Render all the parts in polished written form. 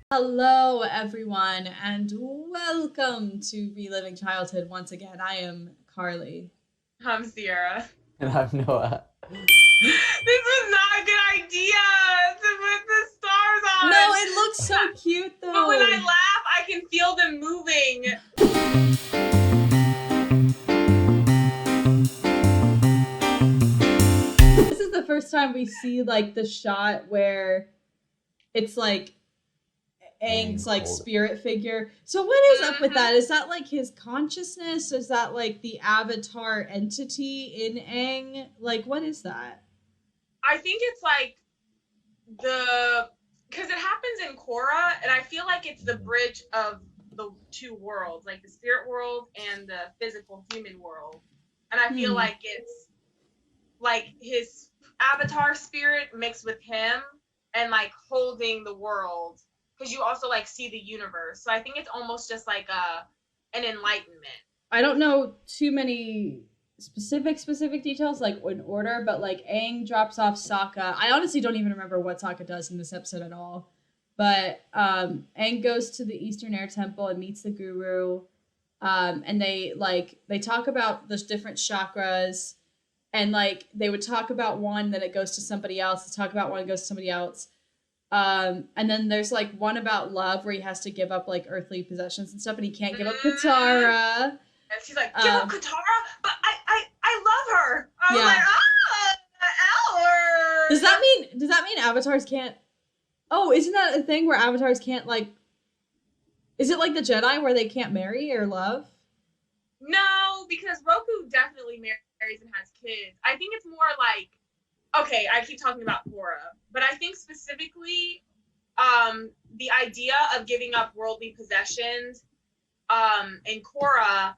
Hello, everyone, and welcome to Reliving Childhood once again. I am Carly. I'm Sierra. And I'm Noah. This was not a good idea to put the stars on. No, it looks so cute though. But when I laugh, I can feel them moving. This is the first time we see like the shot where it's like Aang's like spirit figure. So what is up with that? Is that like his consciousness? Is that like the avatar entity in Aang? Like what is that? I think it's like because it happens in Korra, and I feel like it's the bridge of the two worlds, like the spirit world and the physical human world. And I feel like it's like his avatar spirit mixed with him and like holding the world, because you also like see the universe. So I think it's almost just like an enlightenment. I don't know too many specific details like in order, but like Aang drops off Sokka. I honestly don't even remember what Sokka does in this episode at all. But Aang goes to the Eastern Air Temple and meets the Guru. And they talk about the different chakras, and like they would talk about one, then it goes to somebody else. They talk about one, it goes to somebody else. And then there's like one about love where he has to give up like earthly possessions and stuff, and he can't give up Katara. And she's like, give up Katara, but I love her. I was like, Elmer. Does that mean avatars can't? Oh, isn't that a thing where avatars can't like? Is it like the Jedi where they can't marry or love? No, because Roku definitely marries and has kids. I think it's more like, okay, I keep talking about Korra, but I think specifically, the idea of giving up worldly possessions, in Korra,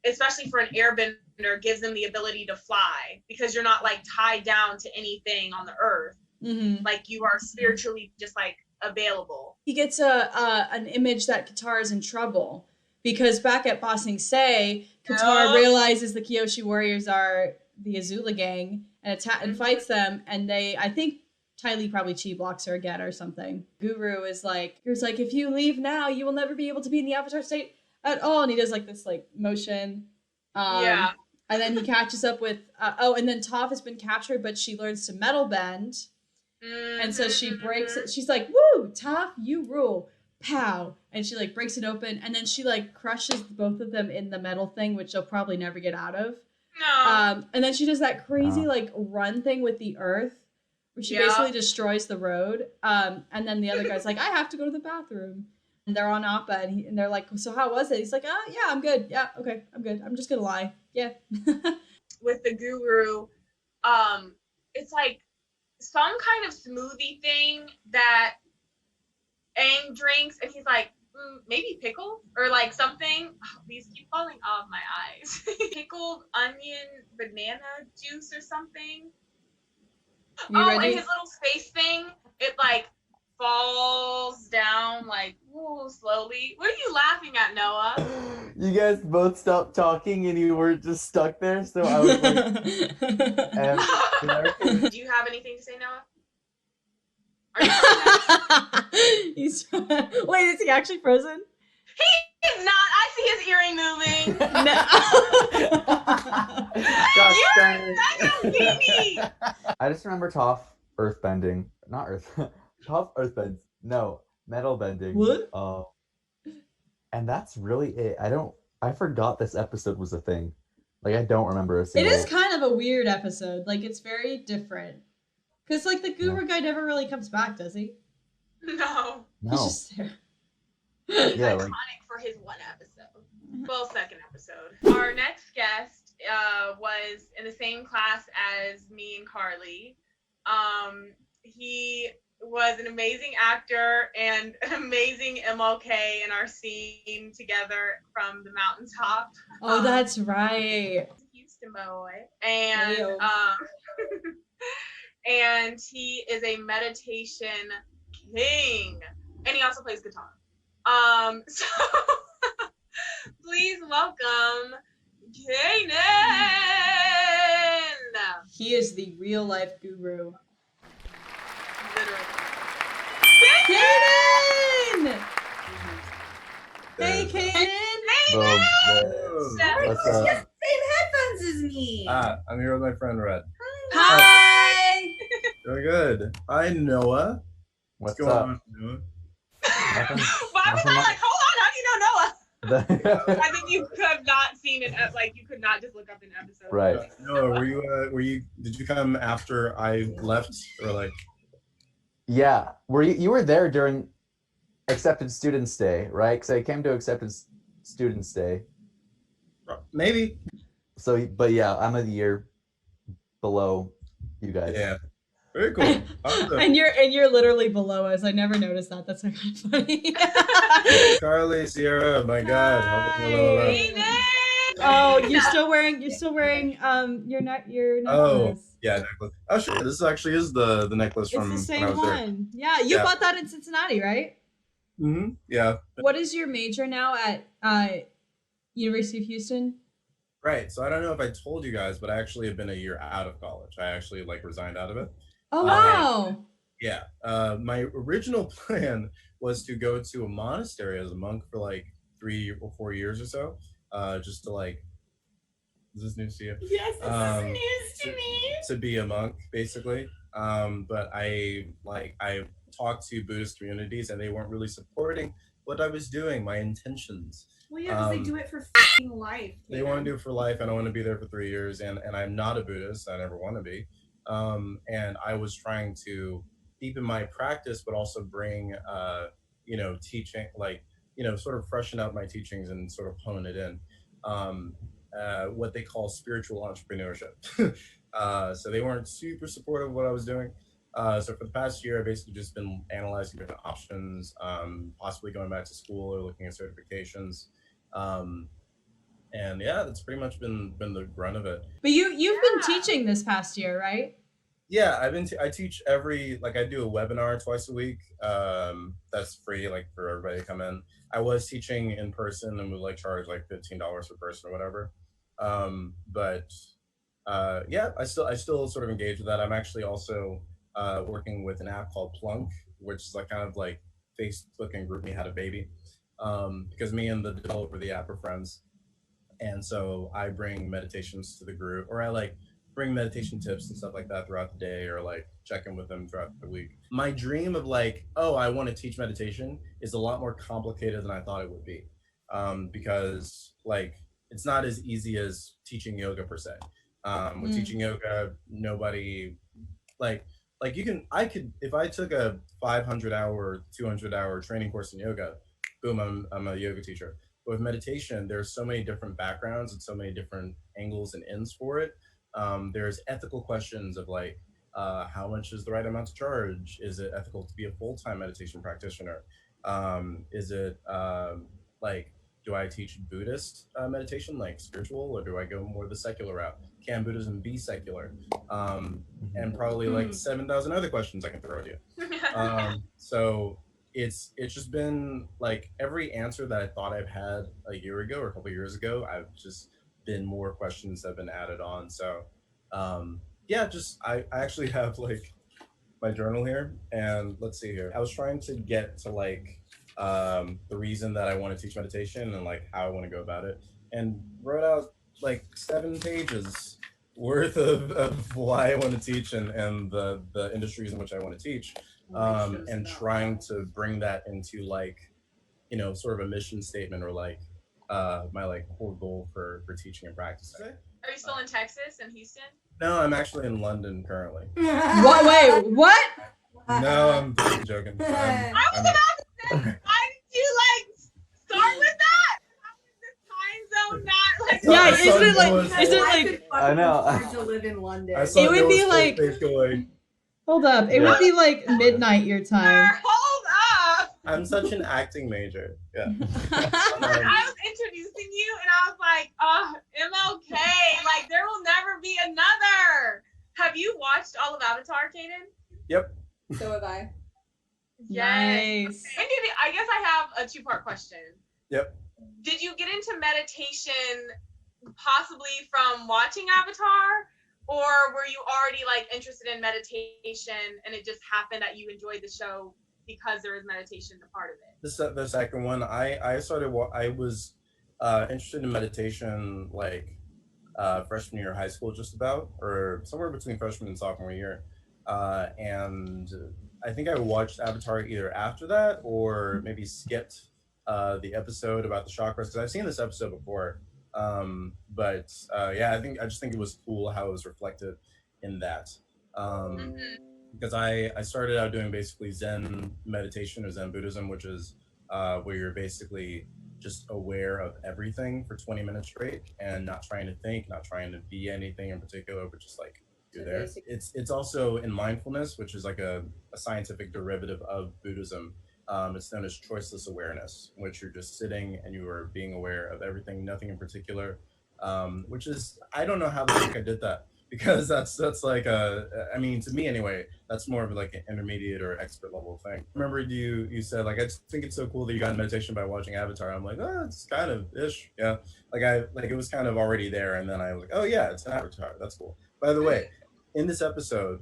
especially for an airbender, gives them the ability to fly, because you're not like tied down to anything on the earth. Mm-hmm. Like you are spiritually just like available. He gets an image that Katara is in trouble because back at Ba Sing Se, Katara realizes the Kyoshi warriors are the Azula gang and fights them, and I think Ty Lee probably chi blocks her again or something. Guru is like, if you leave now, you will never be able to be in the Avatar state at all. And he does like this like motion. And then he catches up with, and then Toph has been captured, but she learns to metal bend. And so she breaks it. She's like, woo, Toph, you rule. Pow. And she like breaks it open. And then she like crushes both of them in the metal thing, which they'll probably never get out of. No. And then she does that crazy like run thing with the earth, where she basically destroys the road. And then the other guy's like, I have to go to the bathroom. And they're on Appa, and they're like, so how was it? He's like, yeah, I'm good. Yeah, okay, I'm good. I'm just gonna lie. Yeah. With the Guru, it's like some kind of smoothie thing that Aang drinks, and he's like, maybe pickle or like something. Oh, these keep falling off my eyes. Pickled onion banana juice or something. And his little space thing, it like falls down like slowly. What are you laughing at, Noah? You guys both stopped talking and you were just stuck there, so I was like, Do you have anything to say, Noah? Are you frozen? Wait, is he actually frozen? He is not. I see his earring moving. Gosh dang it. I just remember Toph earthbending. Not earth. Toph earthbends. No, metal bending. What? And that's really it. I forgot this episode was a thing. Like, I don't remember a single. It is kind of a weird episode. Like, it's very different. Because, like, the Guru guy never really comes back, does he? No. He's just there. He's iconic for his one episode. Well, second episode. Our next guest was in the same class as me and Carly. He was an amazing actor and an amazing MLK in our scene together from the mountaintop. Oh, that's right. Houston boy. And and he is a meditation king. And he also plays guitar. So please welcome Canaan. He is the real life guru. Literally. Canaan! Hey, Canaan. Boom. Oh, What's you up? got the same headphones as me. I'm here with my friend Red. Hi. Doing good. Hi, Noah. What's going up? on, Noah? Nothing. Why was I like, hold on, how do you know Noah? I think you could have not seen it, like you could not just look up an episode. Right. Noah, were you? Did you come after I left, or like? Yeah. You were there during Accepted Students Day, right? Because I came to Accepted Students Day. Maybe. So, but yeah, I'm a year below you guys. Yeah. Very cool. Awesome. and you're literally below us. I never noticed that. That's kind of funny. Carly, Sierra, my God. Hello. Hey, Nick! Oh, you're still wearing your necklace. Oh, yeah, necklace. Oh, sure. This actually is the necklace It's from the when I same was one. Yeah, you Yeah. bought that in Cincinnati, right? there. Mm-hmm. Yeah. What is your major now at University of Houston? Right. So I don't know if I told you guys, but I actually have been a year out of college. I actually resigned out of it. Oh wow. Yeah. My original plan was to go to a monastery as a monk for like 3 or 4 years or so. Just to is this news to you? Yes, this is news to me. To be a monk, basically. But I talked to Buddhist communities and they weren't really supporting what I was doing, my intentions. Well, yeah, because they do it for f***ing life. They want to do it for life, and I want to be there for 3 years, and I'm not a Buddhist. I never want to be. And I was trying to deepen my practice, but also bring, teaching, sort of freshen up my teachings and sort of hone it in. What they call spiritual entrepreneurship. So they weren't super supportive of what I was doing. So for the past year, I've basically just been analyzing different options, possibly going back to school or looking at certifications. And yeah, that's pretty much been the grunt of it. But you've been teaching this past year, right? Yeah, I teach I do a webinar twice a week. That's free, for everybody to come in. I was teaching in person and would charge $15 per person or whatever. Yeah, I still sort of engage with that. I'm actually also working with an app called Plunk, which is Facebook and GroupMe had a baby. Because me and the developer of the app are friends. And so I bring meditations to the group, or I bring meditation tips and stuff like that throughout the day, or check in with them throughout the week. My dream of I want to teach meditation is a lot more complicated than I thought it would be. Because it's not as easy as teaching yoga per se. With teaching yoga, nobody if I took a 500-hour, 200-hour training course in yoga, boom, I'm a yoga teacher. But with meditation, there's so many different backgrounds and so many different angles and ends for it. There's ethical questions of how much is the right amount to charge? Is it ethical to be a full-time meditation practitioner? Is it do I teach Buddhist meditation, spiritual, or do I go more the secular route? Can Buddhism be secular? And probably 7,000 other questions I can throw at you. So it's just been every answer that I thought I've had a year ago or a couple of years ago, I've just been more questions that have been added on. So I actually have my journal here, and let's see here. I was trying to get to the reason that I want to teach meditation and how I want to go about it, and wrote out 7 pages worth of why I want to teach and the industries in which I want to teach. And trying to bring that into sort of a mission statement or my core goal for teaching and practicing. Are you still in Texas and Houston? No, I'm actually in London currently. What? Wait, what? No, I'm joking. I was about to say, why did you start with that? How is this time zone not Yeah, I saw isn't it Noah's- I know. Hard to live in London. I saw It would be Noah's like- face going, Hold up. It would be midnight your time. Hold up! I'm such an acting major. Yeah. When I was introducing you, and I was like, MLK, there will never be another. Have you watched all of Avatar, Canaan? Yep. So have I. Yes. Nice. And I guess I have a 2-part question. Yep. Did you get into meditation possibly from watching Avatar? Or were you already interested in meditation and it just happened that you enjoyed the show because there is meditation a part of it. The second one, I was interested in meditation like freshman year of high school, just about, or somewhere between freshman and sophomore year. And I think I watched Avatar either after that or maybe skipped the episode about the chakras, because I've seen this episode before. But yeah, I just think it was cool how it was reflected in that. Because I started out doing basically Zen meditation or Zen Buddhism, which is where you're basically just aware of everything for 20 minutes straight and not trying to think, not trying to be anything in particular, but just like you're there. It's also in mindfulness, which is like a scientific derivative of Buddhism. It's known as choiceless awareness, in which you're just sitting and you are being aware of everything, nothing in particular. Which is, I don't know how the heck I did that, because that's like I mean, to me anyway, that's more of like an intermediate or expert level thing. Remember you said like, I just think it's so cool that you got in meditation by watching Avatar. I'm like, oh, it's kind of ish, yeah. Like it was kind of already there, and then I was like, oh yeah, it's an Avatar. That's cool. By the way, in this episode,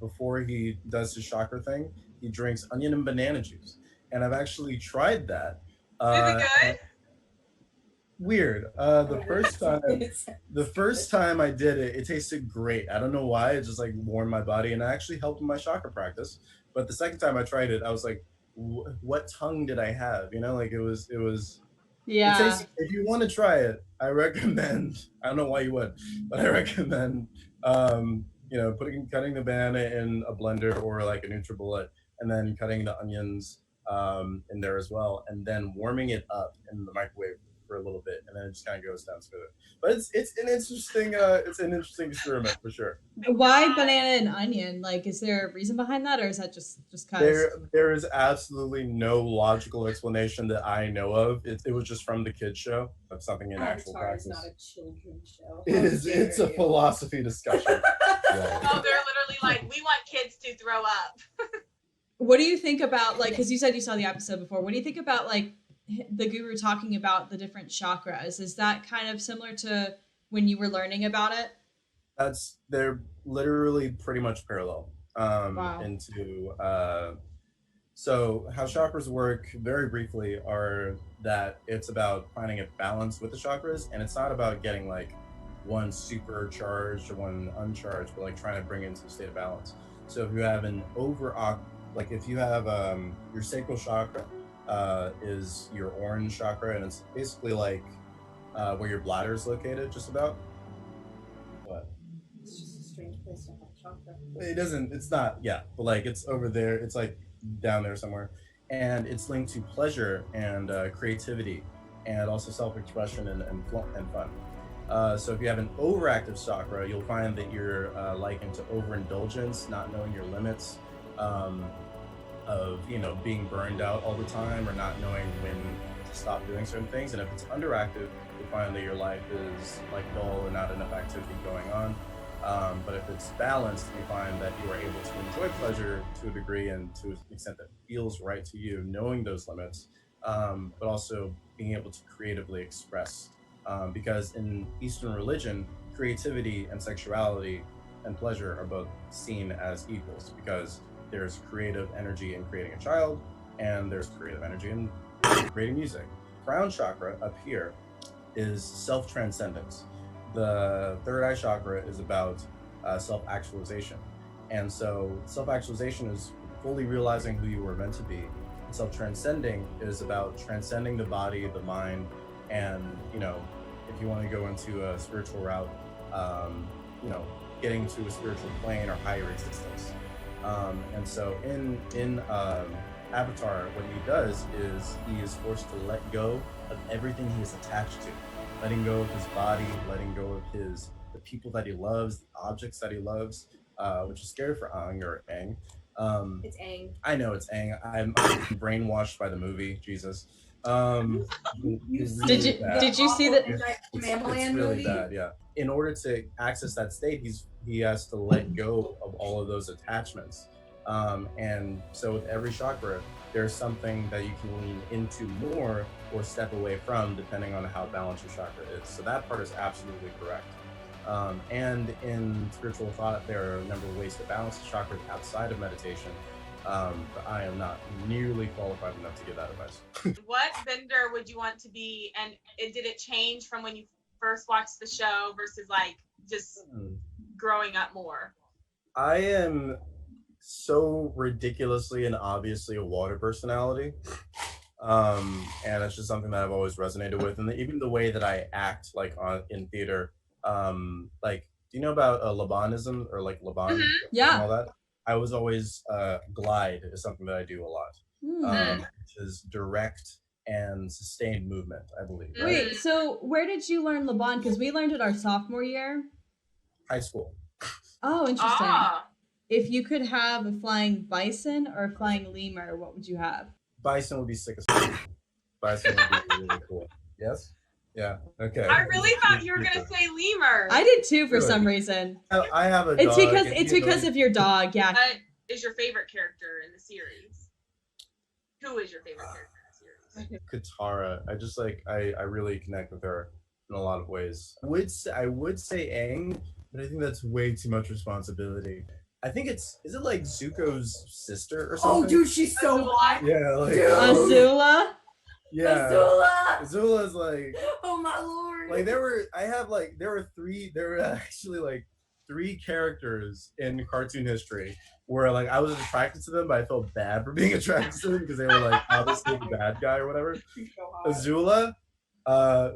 before he does his chakra thing, he drinks onion and banana juice, and I've actually tried that. Is it good? Weird. The first time I did it, it tasted great. I don't know why. It just like warmed my body, and it actually helped with my chakra practice. But the second time I tried it, I was like, what tongue did I have? You know, like it was. Yeah. If you want to try it, I recommend. I don't know why you would, but I recommend. You know, cutting the banana in a blender or like a NutriBullet, and then cutting the onions in there as well, and then warming it up in the microwave for a little bit, and then it just kind of goes down smooth. But it's an interesting experiment for sure. Why banana and onion? Like, is there a reason behind that, or is that just cause? There is absolutely no logical explanation that I know of. It was just from the kids show of something in actual practice. It's not a children's show. It is. It's a philosophy discussion. Yeah. Oh, they're literally like, we want kids to throw up. What do you think about, like, because you said you saw the episode before, what do you think about like the guru talking about the different chakras? Is that kind of similar to when you were learning about it? They're literally pretty much parallel. Wow. So how chakras work, very briefly, are that it's about finding a balance with the chakras, and it's not about getting like one supercharged or one uncharged, but like trying to bring it into a state of balance. So if you have if you have your sacral chakra is your orange chakra, and it's basically like where your bladder is located, just about. What? It's just a strange place to have chakra. It's not, yeah, but like it's over there. It's like down there somewhere, and it's linked to pleasure and creativity, and also self-expression and fun. So if you have an overactive chakra, you'll find that you're likened to overindulgence, not knowing your limits, of being burned out all the time, or not knowing when to stop doing certain things. And if it's underactive, you'll find that your life is like dull and not enough activity going on. But if it's balanced, you find that you are able to enjoy pleasure to a degree and to an extent that feels right to you, knowing those limits, but also being able to creatively express. Because in Eastern religion, creativity and sexuality and pleasure are both seen as equals, because there's creative energy in creating a child, and there's creative energy in creating music. Crown chakra up here is self-transcendence. The third eye chakra is about self-actualization. And so self-actualization is fully realizing who you were meant to be. Self-transcending is about transcending the body, the mind, and if you want to go into a spiritual route, getting to a spiritual plane or higher existence. And so in Avatar, what he does is he is forced to let go of everything he is attached to, letting go of his body, letting go of the people that he loves, the objects that he loves, which is scary for Aang or Aang. It's Aang. I know it's Aang. I'm brainwashed by the movie. Jesus. Did you see the Mammaland really movie? bad, yeah. In order to access that state, he has to let go of all of those attachments. And so with every chakra, there's something that you can lean into more or step away from, depending on how balanced your chakra is. So that part is absolutely correct. And in spiritual thought, there are a number of ways to balance the chakras outside of meditation. But I am not nearly qualified enough to give that advice. What vendor would you want to be, and did it change from when you first watched the show versus like just growing up more? I am so ridiculously and obviously a water personality. And it's just something that I've always resonated with, and even the way that I act, like in theater, like, do you know about Labanism or like Laban Yeah. and all that? I was always glide is something that I do a lot, which is direct and sustained movement, I believe. Right? Wait, so where did you learn Laban? Because we learned it our sophomore year. High school. Oh, interesting. Ah, If you could have a flying bison or a flying lemur, what would you have? Bison would be sick as fuck. Bison would be really cool. Yes? Yeah. Okay. I really thought you were gonna say lemur. I did too for Really? some reason. I have a It's dog. because and it's he's because really- of your dog. Yeah. What is your favorite character in the series? Who is your favorite character in the series? Katara. I just like I really connect with her in a lot of ways. I would say Aang, but I think that's way too much responsibility. I think is it like Zuko's sister or something? Oh, dude, she's so hot. Yeah, like Dude. Azula. yeah. Azula. Azula's like Oh my lord. like there were actually like three characters in cartoon history where like I was attracted to them, but I felt bad for being attracted to them because they were like obviously the bad guy or whatever. She's so hot. Azula,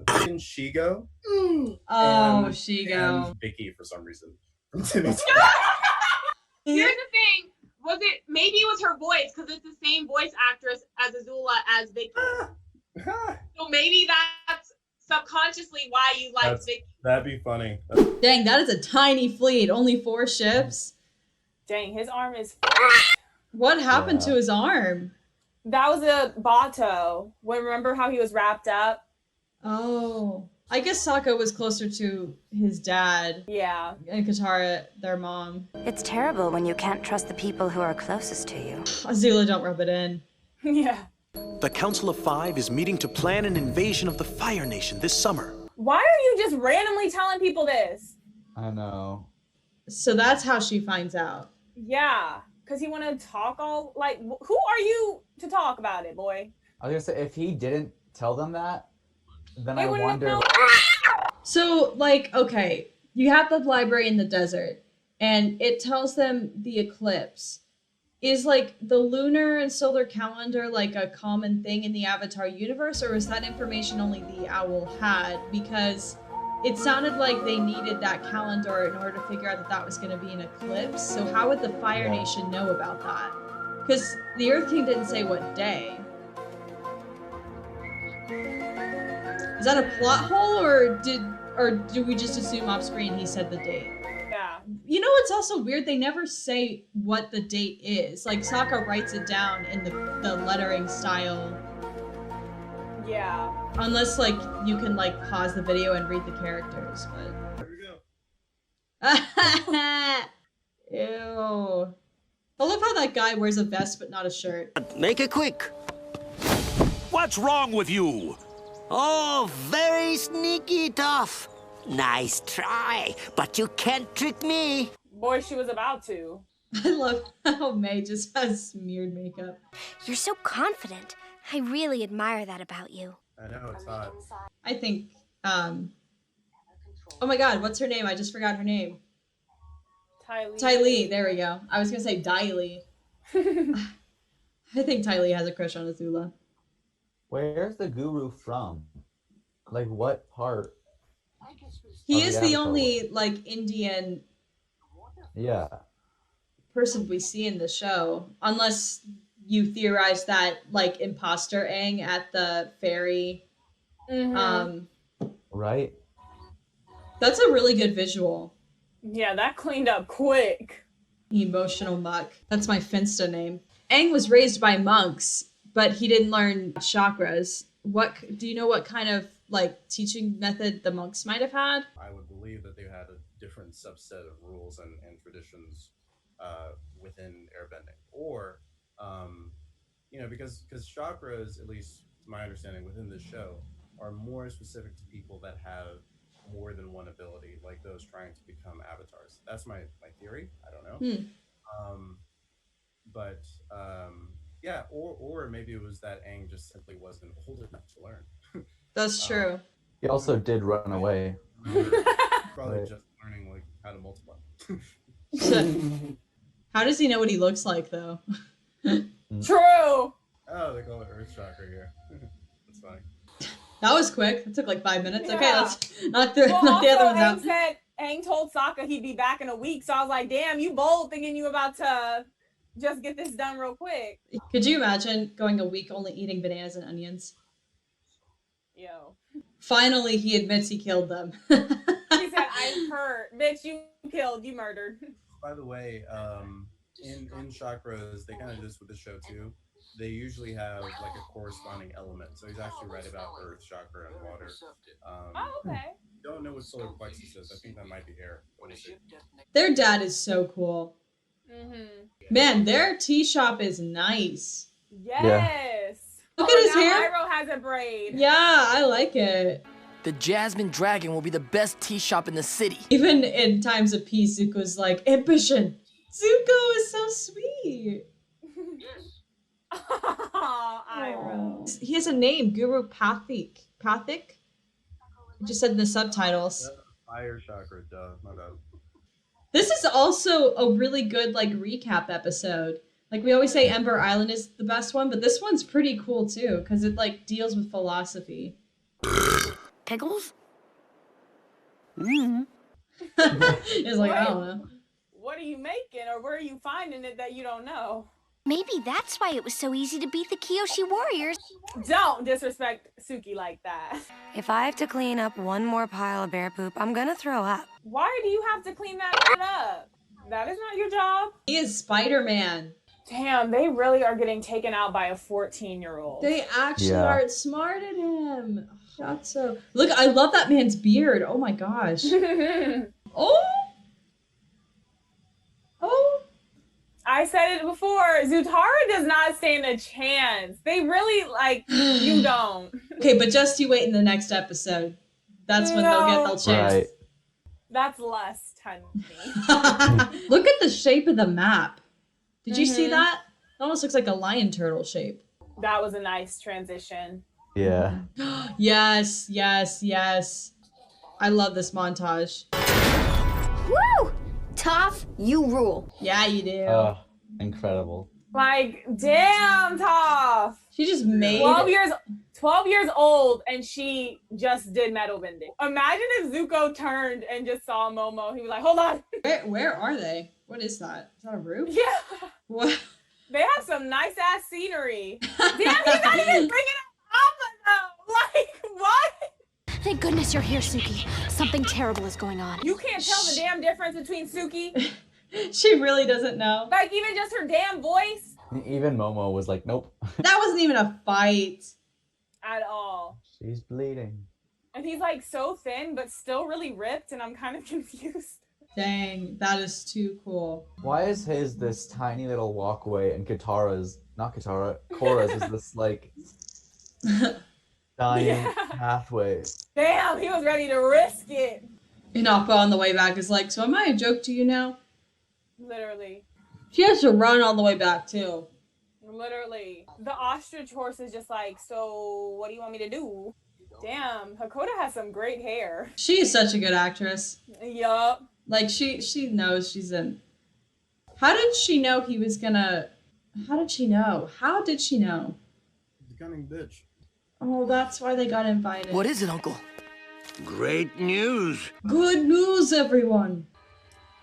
fucking Shigo, Mm. Oh, and Shigo. and Vicky for some reason. From Timmy. Here's the thing. Maybe it was her voice, because it's the same voice actress as Azula as Vicky. So maybe that's subconsciously why you like That's- Vicky. That'd be funny. Dang, that is a tiny fleet. Only 4 ships. Dang, his arm is. What happened Yeah. to his arm? That was a Bato. Remember how he was wrapped up? Oh. I guess Sokka was closer to his dad Yeah. and Katara, their mom. It's terrible when you can't trust the people who are closest to you. Azula, don't rub it in. Yeah. The Council of Five is meeting to plan an invasion of the Fire Nation this summer. Why are you just randomly telling people this? I know. So that's how she finds out. Yeah. Because he want to talk all. Like, who are you to talk about it, boy? I was gonna say if he didn't tell them that, then They I wouldn't have wonder. known. So, like, okay, you have the library in the desert, and it tells them the eclipse. Is, like, the lunar and solar calendar, like, a common thing in the Avatar universe, or is that information only the owl had? Because it sounded like they needed that calendar in order to figure out that was going to be an eclipse. So how would the Fire Yeah. Nation know about that? Because the Earth King didn't say what day. Is that a plot hole, or do we just assume off screen he said the date? Yeah. You know what's also weird? They never say what the date is. Like Sokka writes it down in the lettering style. Yeah. Unless like you can like pause the video and read the characters, but There we go. ew. I love how that guy wears a vest but not a shirt. Make it quick. What's wrong with you? Oh, very sneaky, Toph. Nice try, but you can't trick me. Boy, she was about to. I love how May just has smeared makeup. You're so confident. I really admire that about you. I know it's hot. I think oh my god, what's her name? I just forgot her name. Ty Lee, there we go. I was gonna say Dai Lee. I think Ty Lee has a crush on Azula. Where's the guru from? Like what part? He Of is the the Avatar only like Indian Yeah. person we see in the show, unless you theorize that like imposter Aang at the ferry. Mhm. Right? That's a really good visual. Yeah, that cleaned up quick. Emotional muck. That's my Finsta name. Aang was raised by monks, but he didn't learn chakras. What do you know? What kind of like teaching method the monks might have had? I would believe that they had a different subset of rules and traditions within airbending, or because chakras, at least to my understanding within the show, are more specific to people that have more than one ability, like those trying to become avatars. That's my theory. I don't know. But yeah, or maybe it was that Aang just simply wasn't old enough to learn. That's true. He also did run away. Probably Right. just learning like how to multiply. How does he know what he looks like though? True. Oh, they call it Earth Chakra here. That's funny. That was quick. It took like 5 minutes. Okay, Yeah. let's knock the, Well, knock the other also, ones Aang out. said Aang told Sokka he'd be back in a week, so I was like, "Damn, you bold, thinking you about to just get this done real quick." Could you imagine going a week only eating bananas and onions? Yo, Finally, he admits he killed them. he said, "I'm hurt, bitch. You killed, you murdered." By the way, in chakras, they kind of do this with the show too. They usually have like a corresponding element. So he's actually right about Earth chakra and water. Oh, okay. Don't know what solar plexus is. I think that might be air. What is it? Their dad is so cool. Man, their tea shop is nice. Yes. Look at his now hair. Iroh has a braid. Yeah, I like it. The Jasmine Dragon will be the best tea shop in the city. Even in times of peace, Zuko's like, ambition. Zuko is so sweet. Iroh. He has a name, Guru Pathik. Pathik? It just said in the subtitles. Fire chakra, duh. My bad. This is also a really good like recap episode. Like we always say Ember Island is the best one, but this one's pretty cool too, because it like deals with philosophy. Pickles? It's like, I don't know. What are you making, or where are you finding it that you don't know? Maybe that's why it was so easy to beat the Kyoshi warriors. Don't disrespect Suki like that. If I have to clean up one more pile of bear poop, I'm gonna throw up. Why do you have to clean that up? That is not your job. He is Spider-Man. Damn, they really are getting taken out by a 14-year-old. They actually outsmarted him. That's so. Look, I love that man's beard. Oh my gosh. Oh. Oh. I said it before. Zutara does not stand a chance. They really like you don't. Okay, but just you wait in the next episode. That's when they'll get their chance. Right. That's lust, honey. Look at the shape of the map. Did you see that? It almost looks like a lion turtle shape. That was a nice transition. Yeah. Yes, yes, yes. I love this montage. Woo! Toph, you rule. Yeah, you do. Incredible. Like, damn, Toph. She just made 12 years old, and she just did metal bending. Imagine if Zuko turned and just saw Momo. He was like, hold on. Where are they? What is that? Is that a roof? Yeah. What? They have some nice ass scenery. Damn, he's not even bringing up though. Like, what? Thank goodness you're here, Suki. Something terrible is going on. You can't tell the damn difference between Suki. She really doesn't know. Like, even just her damn voice. Even Momo was like, nope. That wasn't even a fight. At all. She's bleeding. And he's like so thin, but still really ripped, and I'm kind of confused. Dang, that is too cool. Why is his this tiny little walkway and Korra's is this like dying pathway? Damn, he was ready to risk it. And Appa on the way back is like, so am I a joke to you now? Literally. She has to run all the way back too. Literally. The ostrich horse is just like, so what do you want me to do? Damn, Hakoda has some great hair. She is such a good actress. Yup. Like she knows she's in. How did she know he was gonna? How did she know? How did she know? The cunning bitch. Oh, that's why they got invited. What is it, Uncle? Great news. Good news, everyone.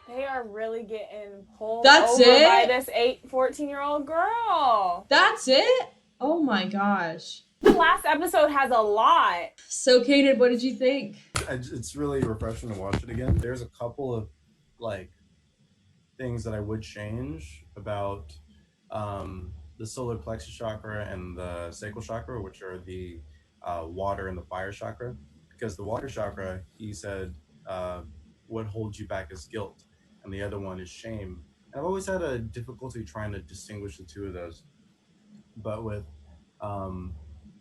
They are really getting pulled That's over it? by this 14-year-old girl. That's it? Oh my gosh. The last episode has a lot. So, Kaden, what did you think? It's really refreshing to watch it again. There's a couple of like things that I would change about the solar plexus chakra and the sacral chakra, which are the water and the fire chakra. Because the water chakra, he said, what holds you back is guilt, and the other one is shame. And I've always had a difficulty trying to distinguish the two of those. But with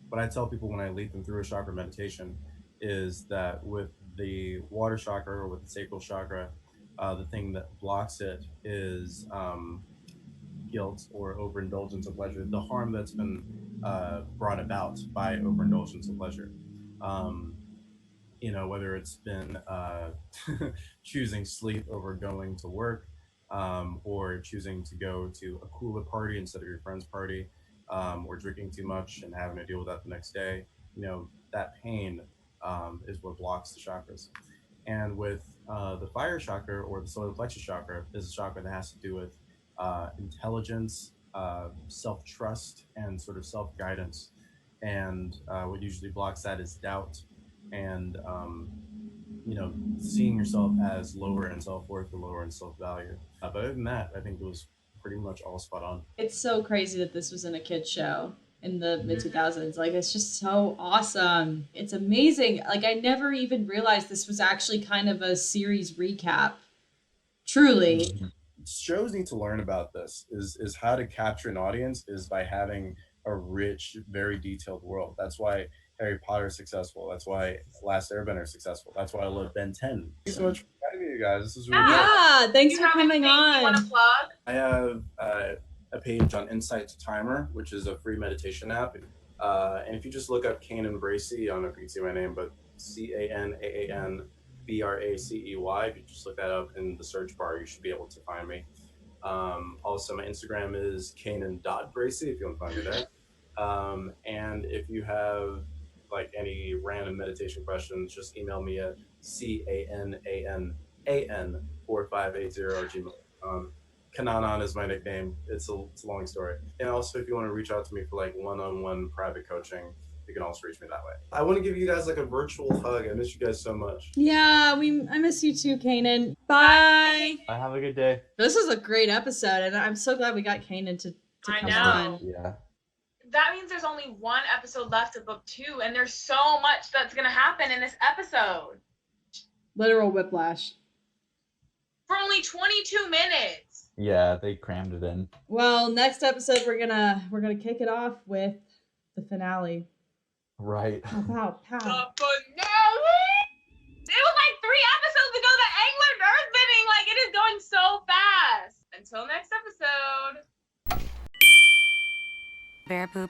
what I tell people when I lead them through a chakra meditation is that with the water chakra or with the sacral chakra, the thing that blocks it is guilt or overindulgence of pleasure, the harm that's been brought about by overindulgence of pleasure. You know, whether it's been choosing sleep over going to work, or choosing to go to a cooler party instead of your friend's party, or drinking too much and having to deal with that the next day. You know, that pain is what blocks the chakras. And with the fire chakra or the solar plexus chakra is a chakra that has to do with intelligence, self-trust, and sort of self-guidance. And what usually blocks that is doubt and, you know, seeing yourself as lower in self-worth or lower in self-value. But other than that, I think it was pretty much all spot on. It's so crazy that this was in a kid's show in the mid 2000s. Like, it's just so awesome. It's amazing. Like, I never even realized this was actually kind of a series recap. Truly. Shows need to learn about this is how to capture an audience is by having a rich, very detailed world. That's why Harry Potter is successful. That's why Last Airbender is successful. That's why I love Ben 10. Thank you so much for having me, you guys. This is really good. Yeah, thanks for coming on. You want to plug? I have a page on Insight to Timer, which is a free meditation app. And if you just look up Canaan Bracey, I don't know if you can see my name, but CANAAN BRACEY. If you just look that up in the search bar, you should be able to find me. Also, my Instagram is Canaan.Bracey if you want to find me there. And if you have like any random meditation questions, just email me at CANAAN4580@gmail.com. Canaan is my nickname. It's a long story. And also, if you want to reach out to me for like one-on-one private coaching, you can also reach me that way. I want to give you guys like a virtual hug. I miss you guys so much. Yeah, I miss you too, Kanan. Bye. I have a good day. This is a great episode, and I'm so glad we got Kanan to I come know. on. Yeah. That means there's only one episode left of book 2, and there's so much that's gonna happen in this episode. Literal whiplash. For only 22 minutes. Yeah, they crammed it in. Well, next episode we're gonna kick it off with the finale. Right. Pow, pow, pow. The finale! It was like 3 episodes ago that Angler earthbending. Like, it is going so fast. Until next episode. Bear poop.